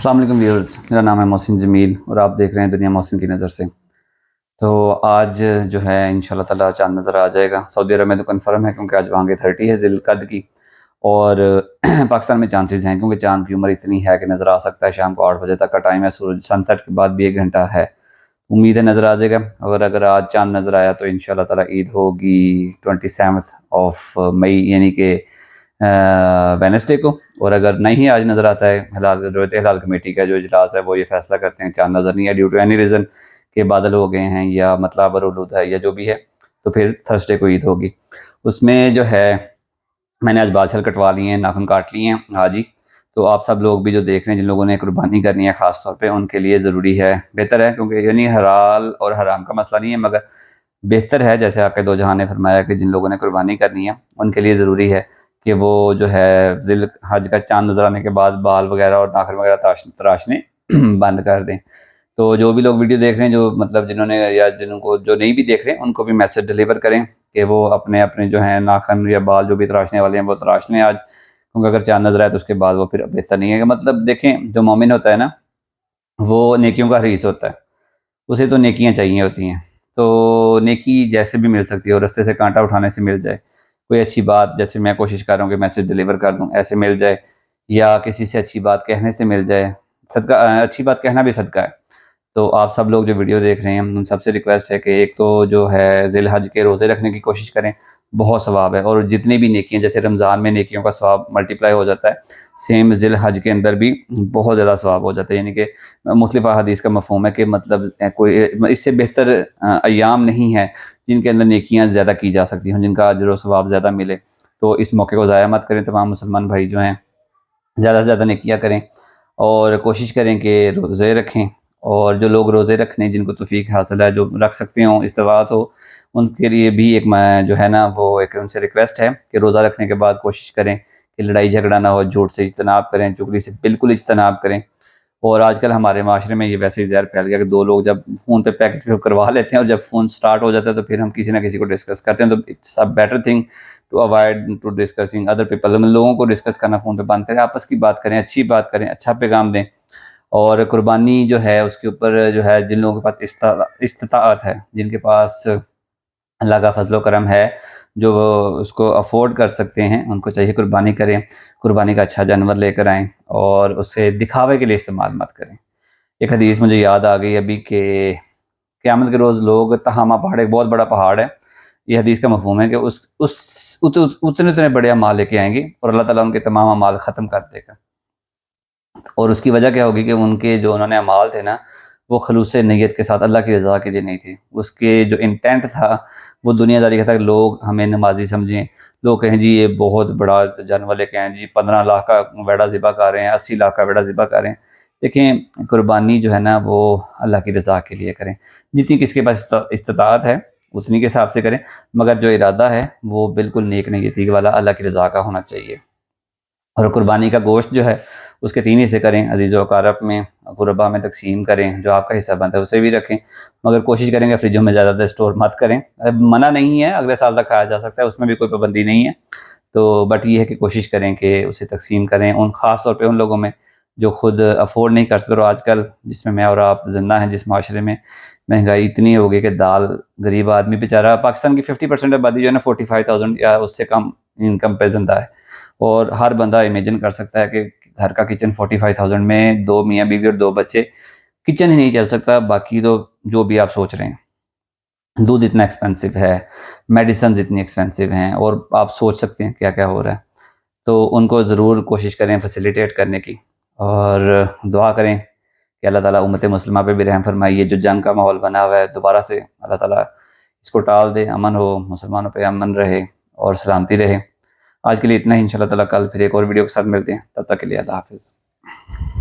अस्सलाम वालेकुम व्यूअर्स, मेरा नाम है मोहसिन जमील और आप देख रहे हैं दुनिया मोहसिन की नज़र से। तो आज जो है इंशाल्लाह ताला चाँद नज़र आ जाएगा। सऊदी अरब में तो कन्फर्म है क्योंकि आज वहाँ की 30 है ज़िलक़द की। और पाकिस्तान में चांसेस हैं क्योंकि चाँद की उम्र इतनी है कि नज़र आ सकता है। शाम को 8 बजे तक का टाइम है, सूरज सनसेट के बाद भी 1 घंटा है। उम्मीद है नज़र आ जाएगा। और अगर आज चाँद नज़र आया तो इंशाल्लाह ताला ईद होगी 27 ऑफ मई यानी कि वेडनेसडे को। और अगर नहीं आज नज़र आता है, हिलाल रोयत हिलाल कमेटी का जो इजलास है वो ये फैसला करते हैं चाँद नज़र नहीं है ड्यू टू एनी रीज़न के बादल हो गए हैं या मतलब बरूद है या जो भी है, तो फिर थर्सडे को ईद होगी। उसमें जो है मैंने आज बाल छल कटवा लिए हैं, नाखून काट लिए हैं आज ही। तो आप सब लोग भी जो देख रहे हैं, जिन लोगों ने कुर्बानी करनी है ख़ास तौर पे, उनके लिए ज़रूरी है, बेहतर है, क्योंकि यानी हलाल और हराम का मसला नहीं है, मगर बेहतर है जैसे आपके दो जहां ने फरमाया कि जिन लोगों ने कुर्बानी करनी है उनके लिए ज़रूरी है कि वो जो है ज़िल हज का चाँद नज़र आने के बाद बाल वगैरह और नाखून वगैरह तराशने बंद कर दें। तो जो भी लोग वीडियो देख रहे हैं, जो मतलब जिन्होंने या जिनको जो नहीं भी देख रहे हैं, उनको भी मैसेज डिलीवर करें कि वो अपने अपने जो है नाखून या बाल जो भी तराशने वाले हैं वो तराश लें आज, क्योंकि अगर चाँद नज़र आए तो उसके बाद वो फिर बेहतर नहीं है। मतलब देखें, जो मोमिन होता है ना, वो नेकियों का रईस होता है, उसे तो नेकियां चाहिए होती हैं। तो नेकी जैसे भी मिल सकती है, और रास्ते से कांटा उठाने से मिल जाए, कोई अच्छी बात जैसे मैं कोशिश कर रहा हूँ कि मैसेज डिलीवर कर दूँ ऐसे मिल जाए, या किसी से अच्छी बात कहने से मिल जाए। सदका अच्छी बात कहना भी सदका है। तो आप सब लोग जो वीडियो देख रहे हैं, उन सबसे रिक्वेस्ट है कि एक तो जो है ज़िल हज के रोज़े रखने की कोशिश करें, बहुत सवाब है। और जितनी भी नेकियां, जैसे रमज़ान में नेकियों का सवाब मल्टीप्लाई हो जाता है, सेम ज़िल हज के अंदर भी बहुत ज़्यादा सवाब हो जाता है। यानी कि मुख्तलिफ़ अहादीस का मफ़हूम है कि मतलब कोई इससे बेहतर अय्याम नहीं है जिनके अंदर नेकियां ज़्यादा की जा सकती हों, जिनका अजर व सवाब ज़्यादा मिले। तो इस मौके को ज़ाया मत करें। तमाम मुसलमान भाई जो हैं, ज़्यादा से ज़्यादा नेकियां करें और कोशिश करें कि रोज़े रखें। और जो लोग रोज़े रखने, जिनको तौफ़ीक हासिल है, जो रख सकते हों, इस्तिताअत हो, उनके लिए भी एक मैं जो है ना, वो एक उनसे रिक्वेस्ट है कि रोज़ा रखने के बाद कोशिश करें कि लड़ाई झगड़ा ना हो, झूठ से इज्तनाब करें, चुगली से बिल्कुल इज्तनाब करें। और आजकल हमारे माशरे में ये वैसे ही ज़हर फैल गया कि दो लोग जब फ़ोन पे पैकेज पे करवा लेते हैं और जब फ़ोन स्टार्ट हो जाता है तो फिर हम किसी ना किसी को डिस्कस करते हैं। तो it's a better thing to avoid to discussing other people. लोगों को डिस्कस करना फ़ोन पे बंद करें, आपस की बात करें, अच्छी बात करें, अच्छा पैगाम दें। और कुर्बानी जो है उसके ऊपर जो है, जिन लोगों के पास इस्तिताअत है, जिनके पास अल्लाह का फजल करम है, जो वो उसको अफोर्ड कर सकते हैं, उनको चाहिए कुर्बानी करें। कुर्बानी का अच्छा जानवर लेकर आएँ और उसे दिखावे के लिए इस्तेमाल मत करें। एक हदीस मुझे याद आ गई अभी कि क़यामत के रोज़ लोग तहामा पहाड़, एक बहुत बड़ा पहाड़ है, ये हदीस का मफ़हूम है कि उतने उतने बड़े अमाल लेके आएंगे और अल्लाह ताला उनके तमाम अमाल ख़त्म कर देगा। और उसकी वजह क्या होगी कि उनके जो उन्होंने अमाल थे ना, वो खलूस नीयत के साथ अल्लाह की रज़ा के लिए नहीं थे। उसके जो इंटेंट था वो दुनियादारी का था कि लोग हमें नमाजी समझें, लोग कहें जी ये बहुत बड़ा जानवर लेके आए जी, 15 लाख का वेड़ा ज़िबा कर रहे हैं, 80 लाख का वेड़ा ज़िबा कर रहे हैं। देखें, कुर्बानी जो है ना वो अल्लाह की रज़ा के लिए करें। जितनी किसके पास इस्तिताअत है उतनी के हिसाब से करें, मगर जो इरादा है वो बिल्कुल नेक नीयती वाला अल्लाह की रज़ा का होना चाहिए। और कुर्बानी का गोश्त जो है उसके 3 हिस्से करें, अज़ीज़ व अक़ारब में, ग़ुरबा में तक़सीम करें, जो आपका हिस्सा बनता है उसे भी रखें, मगर कोशिश करें कि फ्रिजों में ज़्यादा देर स्टोर मत करें। मना नहीं है, अगले साल तक खाया जा सकता है, उसमें भी कोई पाबंदी नहीं है। तो बट ये है कि कोशिश करें कि उसे तक़सीम करें उन ख़ास तौर पे उन लोगों में जो खुद अफ़ोर्ड नहीं कर सकते। और आजकल जिसमें मैं और आप ज़िंदा हैं, जिस माशरे में महंगाई इतनी हो गई कि दाल, गरीब आदमी बेचारा, पाकिस्तान की 50% आबादी जो है ना 45,000 या उससे कम इनकम पे ज़िंदा है। और हर बंदा इमेजिन कर सकता है कि घर का किचन 45,000 में 2 मियाँ बीवी और 2 बच्चे, किचन ही नहीं चल सकता। बाकी तो जो भी आप सोच रहे हैं, दूध इतना एक्सपेंसिव है, मेडिसिन इतनी एक्सपेंसिव हैं, और आप सोच सकते हैं क्या क्या हो रहा है। तो उनको ज़रूर कोशिश करें फैसिलिटेट करने की, और दुआ करें कि अल्लाह ताला उम्मत मुस्लिमा पे भी रहम फरमाए। ये जो जंग का माहौल बना हुआ है, दोबारा से अल्लाह ताला इसको टाल दे, अमन हो, मुसलमानों पे अमन रहे और सलामती रहे। आज के लिए इतना ही। इंशाल्लाह ताला कल फिर एक और वीडियो के साथ मिलते हैं, तब तक के लिए अल्लाह हाफ़िज़।